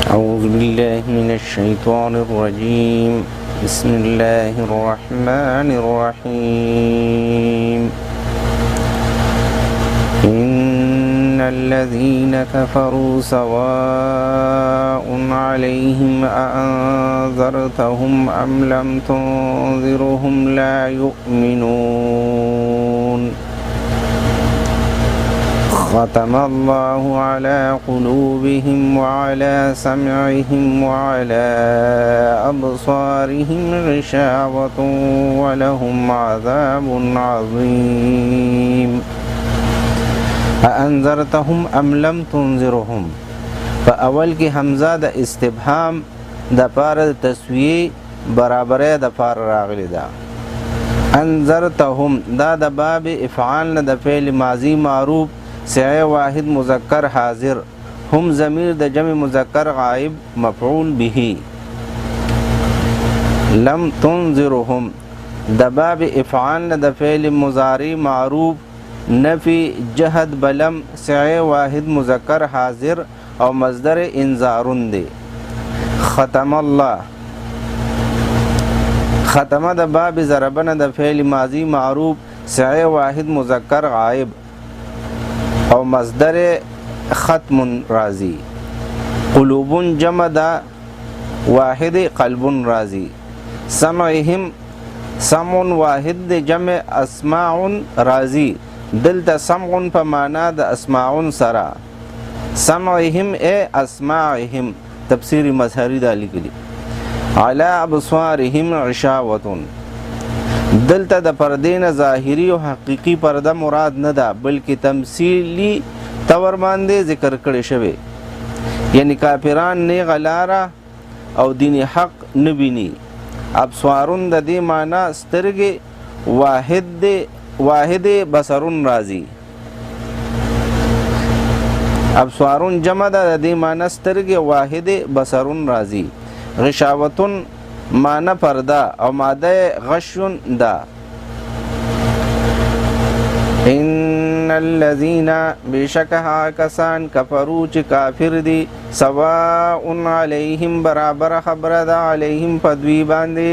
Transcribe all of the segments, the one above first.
أعوذ بالله من الشيطان الرجيم. بسم الله الرحمن الرحيم. إن الذين كفروا سواء عليهم أأنذرتهم أم لم تنذرهم لا يؤمنون. ختم الله على قلوبهم وعلى سمعهم وعلى أبصارهم غشاوة ولهم عذاب عظيم. أأنذرتهم أم لم تنذرهم. فأول کی حمزه د استبهام د پاره د تسویه برابره د پاره راغلی دا. انذرتهم دا د باب افعال نه د فعل ماضی معروف سعی واحد مذکر حاضر، هم ضمیر د جمع مذکر غائب مفعول به. لم تنذرهم د باب افعال نه د فعل مضارع معروف نفی جهد بلم سعی واحد مذکر حاضر او مصدر انذارون دی. ختم الله ختمه د باب ضربنه د فعل ماضی معروف سعی واحد مذکر غائب او مصدر ختم راضی. قلوب جمع دا واحد قلب راضی. سمعهم سمع واحد د جمع اسماع راضی. دلته سمع په معنا د اسماع سره. سمعهم ای اسماعهم تفسیر مظهری دا لیکلی. علی ابصارهم غشاوة دلته د پردې نه ظاهري او حقيقي پرده مراد نه ده بلکې تمثيلي تور باندې ذکر کړي شوی، یعنی کافران نه غلاره او دین حق نه بیني. ابصارون د دې معنی سترګې واحد بصرون راضي. ابصارون جمع ده د دې معنی سترګې واحد بصرون راضي. غشاوتون معنی پرده او ماده غشون دا. ان الذين بشکها کسان کفرو چې کافر دي سواء علیهم برابر خبره ده علیهم پدوی باندې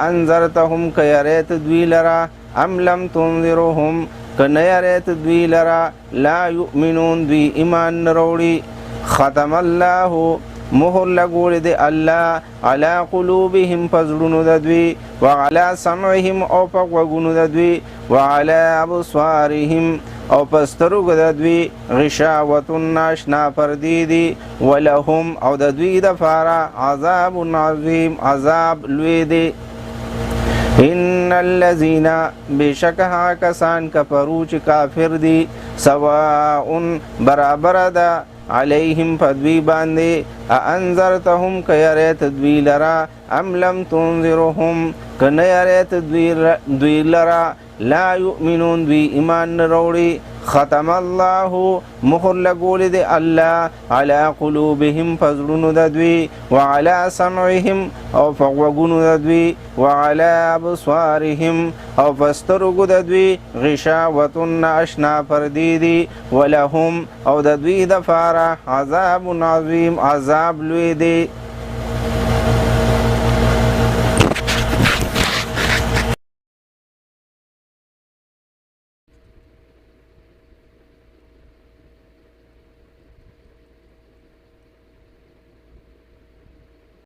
انذرتهم کيریت دوی لرا ام لم تنذرهم کنیریت دوی لرا لا یؤمنون دوی ایمان نروړي. ختم الله مهر لګول دی الله علی قلوبهم فزړونو د دوی وعلى سمعهم او په غوږونو د دوی وعلى ابصارهم او پسترګو د دوی غشاوة ناشنا پردی دی ولهم او د دوی د فارا عذاب عظیم عذاب لوی دی. ان الذين بشکها کسان کفرو چې کافر دی سواء برابر ده علیهم فدوی باندې انذرتهم کیریت دوی لرا ام لم تنذرهم کنیریت دوی لرا لا یؤمنون دوی ایمان نروړي. ختم الله مهر لګول دی الله علی قلوبهم فزړونو د دوی وعلى سمعهم او فغوږونو د دوی وعلى ابصارهم او فسترګو د دوی غشاوة اشنا پردی دی ولهم او د دوی د فاره عذاب عظیم عذاب لوی دی.